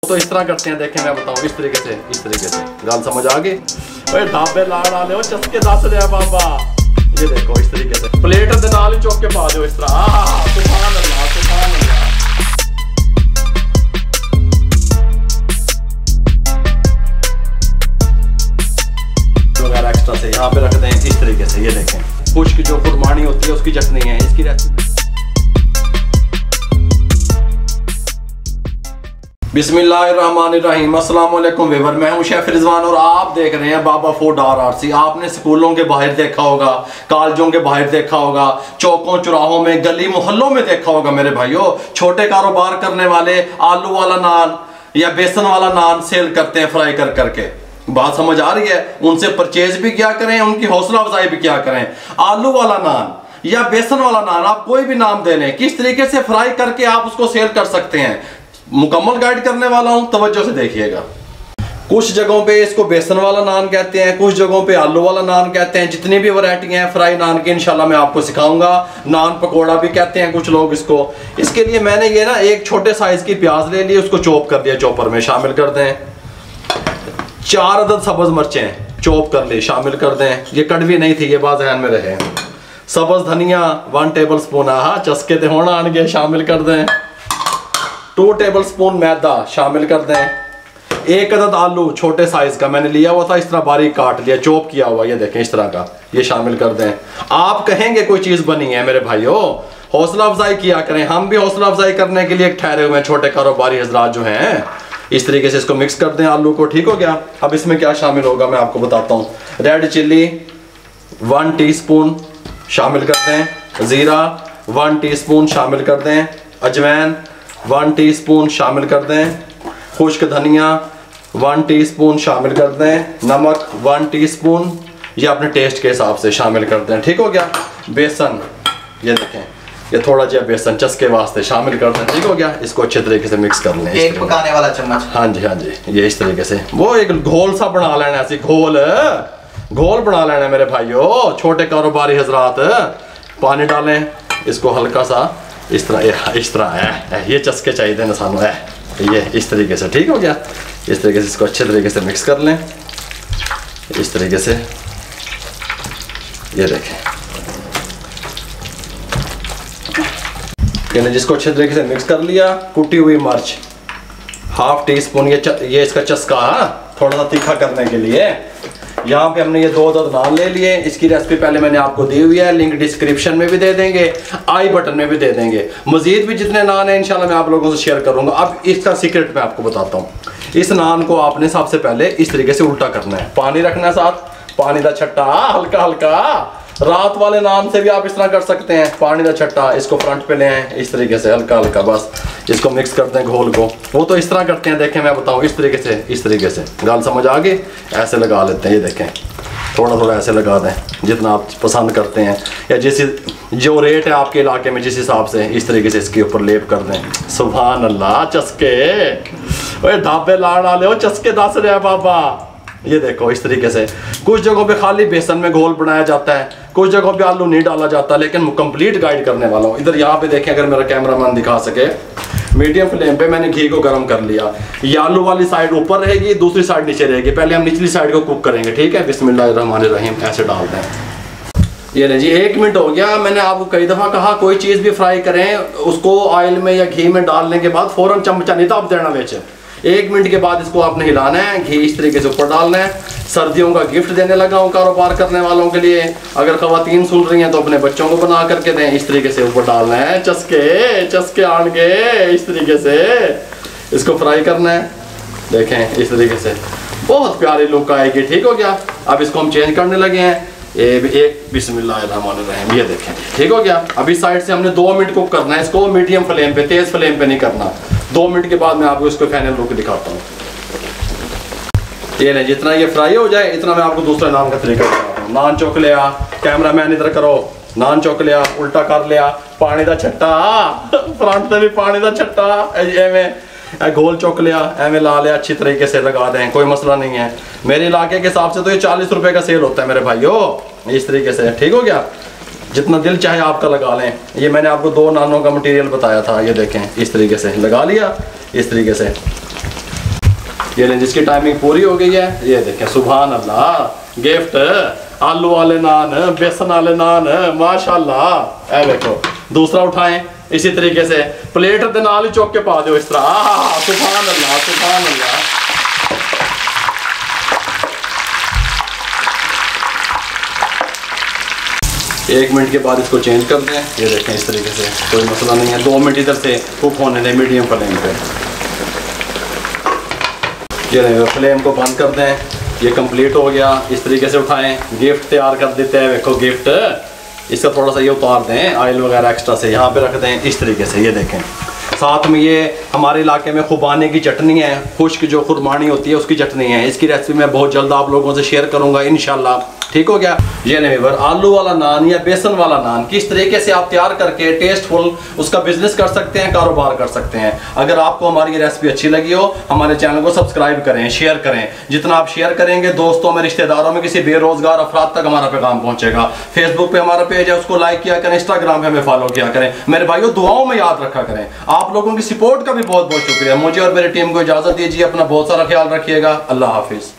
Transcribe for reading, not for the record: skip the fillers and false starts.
तो इस तरह करते हैं, देखें मैं बताऊं इस तरीके से गाल समझ आ गई। ओए ढाबे लाड़ वाले हो चस्के दस रहे बाबा, ये देखो इस तरीके से प्लेट दे नाल ही चौक के पा दो इस तरह। सुभान अल्लाह सुभान अल्लाह। वगैरह एक्स्ट्रा से यहाँ पे रखते हैं इस तरीके से, ये देखें कुछ की जो कुर्बानी होती है उसकी चटनी है, इसकी रेसिपी। बिस्मिल्लाहिर्रहमानिर्रहीम, अस्सलाम वालेकुम व्यूअर, मैं हूं शेफ रिजवान और आप देख रहे हैं बाबा फूड RRC। आपने स्कूलों के बाहर देखा होगा, कॉलेजों के बाहर देखा होगा, चौकों चौराहों में, गली मोहल्लों में देखा होगा मेरे भाइयों। छोटे कारोबार करने वाले आलू वाला नान या बेसन वाला नान सेल करते हैं फ्राई कर करके। बात समझ आ रही है? उनसे परचेज भी क्या करें, उनकी हौसला अफजाई भी क्या करें। आलू वाला नान या बेसन वाला नान, आप कोई भी नाम दे लें, किस तरीके से फ्राई करके आप उसको सेल कर सकते हैं, मुकम्मल गाइड करने वाला हूं, तवज्जो से देखिएगा। कुछ जगहों पे इसको बेसन वाला नान कहते हैं, कुछ जगहों पे आलू वाला नान कहते हैं। जितनी भी वैरायटी हैं फ्राई नान की इंशाल्लाह मैं आपको सिखाऊंगा। नान पकोड़ा भी कहते हैं कुछ लोग इसको। इसके लिए मैंने ये ना एक छोटे साइज की प्याज ले ली, उसको चॉप कर दिया, चॉपर में शामिल कर दें। 4 अदद सब्ज मिर्चें चॉप कर ली, शामिल कर दें। ये कड़वी नहीं थी, ये बात ध्यान में रहे। सब्ज धनिया 1 टेबल स्पून, चस्के ते होना आन गए, शामिल कर दें। 2 टेबल स्पून मैदा शामिल कर दें। 1 अदद आलू छोटे साइज का मैंने लिया हुआ था, इस तरह बारीक काट लिया, चॉप किया हुआ, ये देखें इस तरह का, ये शामिल कर दें। आप कहेंगे कोई चीज बनी है मेरे भाइयों, हौसला अफजाई किया करें। हम भी हौसला अफजाई करने के लिए ठहरे हुए हैं, छोटे कारोबारी हजरात जो हैं। इस तरीके से इसको मिक्स कर दें आलू को, ठीक हो गया। अब इसमें क्या शामिल होगा मैं आपको बताता हूँ। रेड चिल्ली 1 टीस्पून शामिल कर दें। जीरा 1 टीस्पून शामिल कर दें। अजवैन 1 टीस्पून शामिल कर दें। खुश्क धनिया 1 टीस्पून शामिल कर दें। नमक 1 टीस्पून, ये अपने टेस्ट के हिसाब से शामिल कर दें, ठीक हो गया। बेसन, ये देखें ये थोड़ा जिया बेसन चस्के वास्ते शामिल कर दें, ठीक हो गया। इसको अच्छे तरीके से मिक्स कर लें। एक पकाने वाला चम्मच, हाँ जी, ये इस तरीके से वो एक घोल सा बना लेना, ऐसी घोल बना लेना मेरे भाइयों। छोटे कारोबारी हजरात पानी डालें, इसको हल्का सा इस तरह है, ये चस्के चाहिए ना सानू है, ये इस तरीके से, ठीक हो गया। इस तरीके से इसको अच्छे तरीके से मिक्स कर लें, इस तरीके से, ये देखें। मैंने जिसको अच्छे तरीके से मिक्स कर लिया। कुटी हुई मिर्च 1/2 टीस्पून, ये इसका चस्का थोड़ा सा तीखा करने के लिए। यहाँ पे हमने ये 2 अदद नान ले लिए। इसकी रेसिपी पहले मैंने आपको दी हुई है, लिंक डिस्क्रिप्शन में भी दे देंगे, आई बटन में भी दे देंगे। मजीद भी जितने नान है इंशाल्लाह मैं आप लोगों से शेयर करूंगा। अब इसका सीक्रेट मैं आपको बताता हूँ। इस नान को आपने सबसे पहले इस तरीके से उल्टा करना है, पानी रखना है साथ, पानी का छट्टा हल्का हल्का। रात वाले नान से भी आप इस तरह कर सकते हैं, पानी का छट्टा, इसको फ्रंट पे ले आए इस तरीके से हल्का हल्का, बस इसको मिक्स करते हैं घोल को। वो तो इस तरह करते हैं, देखें मैं बताऊं, इस तरीके से गाल समझ आ गई। ऐसे लगा लेते हैं, ये देखें थोड़ा ऐसे लगा दें जितना आप पसंद करते हैं, या जो रेट है आपके इलाके में जिस हिसाब से, इस तरीके से इसके ऊपर लेप कर दें। सुभान अल्लाह, चस्के ओए ढाबे लाड़ वाले हो चस्के दस रहे बाबा। ये देखो इस तरीके से। कुछ जगहों पे खाली बेसन में घोल बनाया जाता है, कुछ जगहों पे आलू नहीं डाला जाता, लेकिन कंप्लीट गाइड करने वाला हूँ। इधर यहाँ पे देखें, अगर मेरा कैमरामैन दिखा सके, मीडियम फ्लेम पे मैंने घी को गर्म कर लिया। ये आलू वाली साइड ऊपर रहेगी, दूसरी साइड नीचे रहेगी। पहले हम निचली साइड को कुक करेंगे, ठीक है। बिस्मिल्लाहिर्रहमानिर्रहीम, ऐसे डालते हैं। ये नहीं जी 1 मिनट हो गया। मैंने आपको कई दफ़ा कहा कोई चीज़ भी फ्राई करें उसको ऑयल में या घी में डालने के बाद फ़ौरन चमचा नहीं दाब देना बेच। 1 मिनट के बाद इसको आपने हिलाना है, घी इस तरीके से ऊपर डालना है। सर्दियों का गिफ्ट देने लगा हूँ कारोबार करने वालों के लिए। अगर ख़वातीन सुन रही हैं तो अपने बच्चों को बना करके दें। इस तरीके से ऊपर डालना है, चस्के आन के इस तरीके से इसको फ्राई करना है। देखें इस तरीके से बहुत प्यारी लुक आएगी, ठीक हो गया। अब इसको हम चेंज करने लगे हैं। एक बिस्मिल्लाहिर्रहमानिर्रहीम, ये देखें ठीक हो गया। अभी साइड से हमने 2 मिनट कुक करना है इसको, मीडियम फ्लेम पे, तेज फ्लेम पे नहीं करना। 2 मिनट के बाद मैं आपको इसको फाइनल लुक दिखाता हूँ। ये नहीं, जितना ये फ्राई हो जाए इतना मैं आपको दूसरे नान का तरीका बताता हूँ। नान चौक लिया, कैमरा मैन इधर करो, नान चौक लिया, उल्टा कर लिया, पानी का छट्टा फ्रंट से भी पानी का छट्टा, एवं घोल चौक लिया, एवं ला लिया, अच्छी तरीके से लगा दें, कोई मसला नहीं है। मेरे इलाके के हिसाब से तो ये 40 रुपए का सेल होता है मेरे भाइयों। इस तरीके से ठीक हो गया। जितना दिल चाहे आपका लगा लें। ये मैंने आपको 2 नानों का मटेरियल बताया था, ये देखें इस तरीके से लगा लिया। इस तरीके से ये लें, जिसकी टाइमिंग पूरी हो गई है ये देखें, सुभान अल्लाह। गिफ्ट आलू वाले नान, बेसन वाले नान, माशाल्लाह। ऐ देखो, दूसरा उठाएं इसी तरीके से, प्लेट दे नाल ही चौक के पा दो इस तरह। सुभान अल्लाह, सुभान अल्लाह। एक मिनट के बाद इसको चेंज कर दें। ये देखें इस तरीके से, कोई मसला नहीं है। 2 मिनट इधर से कुक होने दें मीडियम फ्लेम पे। ये फ्लेम को बंद कर दें। ये कंप्लीट हो गया। इस तरीके से उठाएं। गिफ्ट तैयार कर देते हैं। देखो गिफ्ट, इसका थोड़ा सा ये उतार दें, ऑयल वगैरह एक्स्ट्रा से यहाँ पे रख दें इस तरीके से। ये देखें, साथ में ये हमारे इलाके में खुबाने की चटनी है, खुश्क जो खुरमानी होती है उसकी चटनी है। इसकी रेसिपी मैं बहुत जल्द आप लोगों से शेयर करूंगा इंशाल्लाह। ठीक हो गया। ये नहीं वीवर, आलू वाला नान या बेसन वाला नान किस तरीके से आप तैयार करके टेस्टफुल उसका बिजनेस कर सकते हैं, कारोबार कर सकते हैं। अगर आपको हमारी ये रेसिपी अच्छी लगी हो, हमारे चैनल को सब्सक्राइब करें, शेयर करें। जितना आप शेयर करेंगे दोस्तों में, रिश्तेदारों में, किसी बेरोजगार अफराद तक हमारा पैगाम पहुंचेगा। फेसबुक पे हमारा पेज है, उसको लाइक किया करें। इंस्टाग्राम पे हमें फॉलो किया करें। मेरे भाइयों, दुआओं में याद रखा करें। आप लोगों की सपोर्ट का भी बहुत बहुत शुक्रिया। मुझे और मेरी टीम को इजाजत दीजिए। अपना बहुत सारा ख्याल रखिएगा। अल्लाह हाफिज।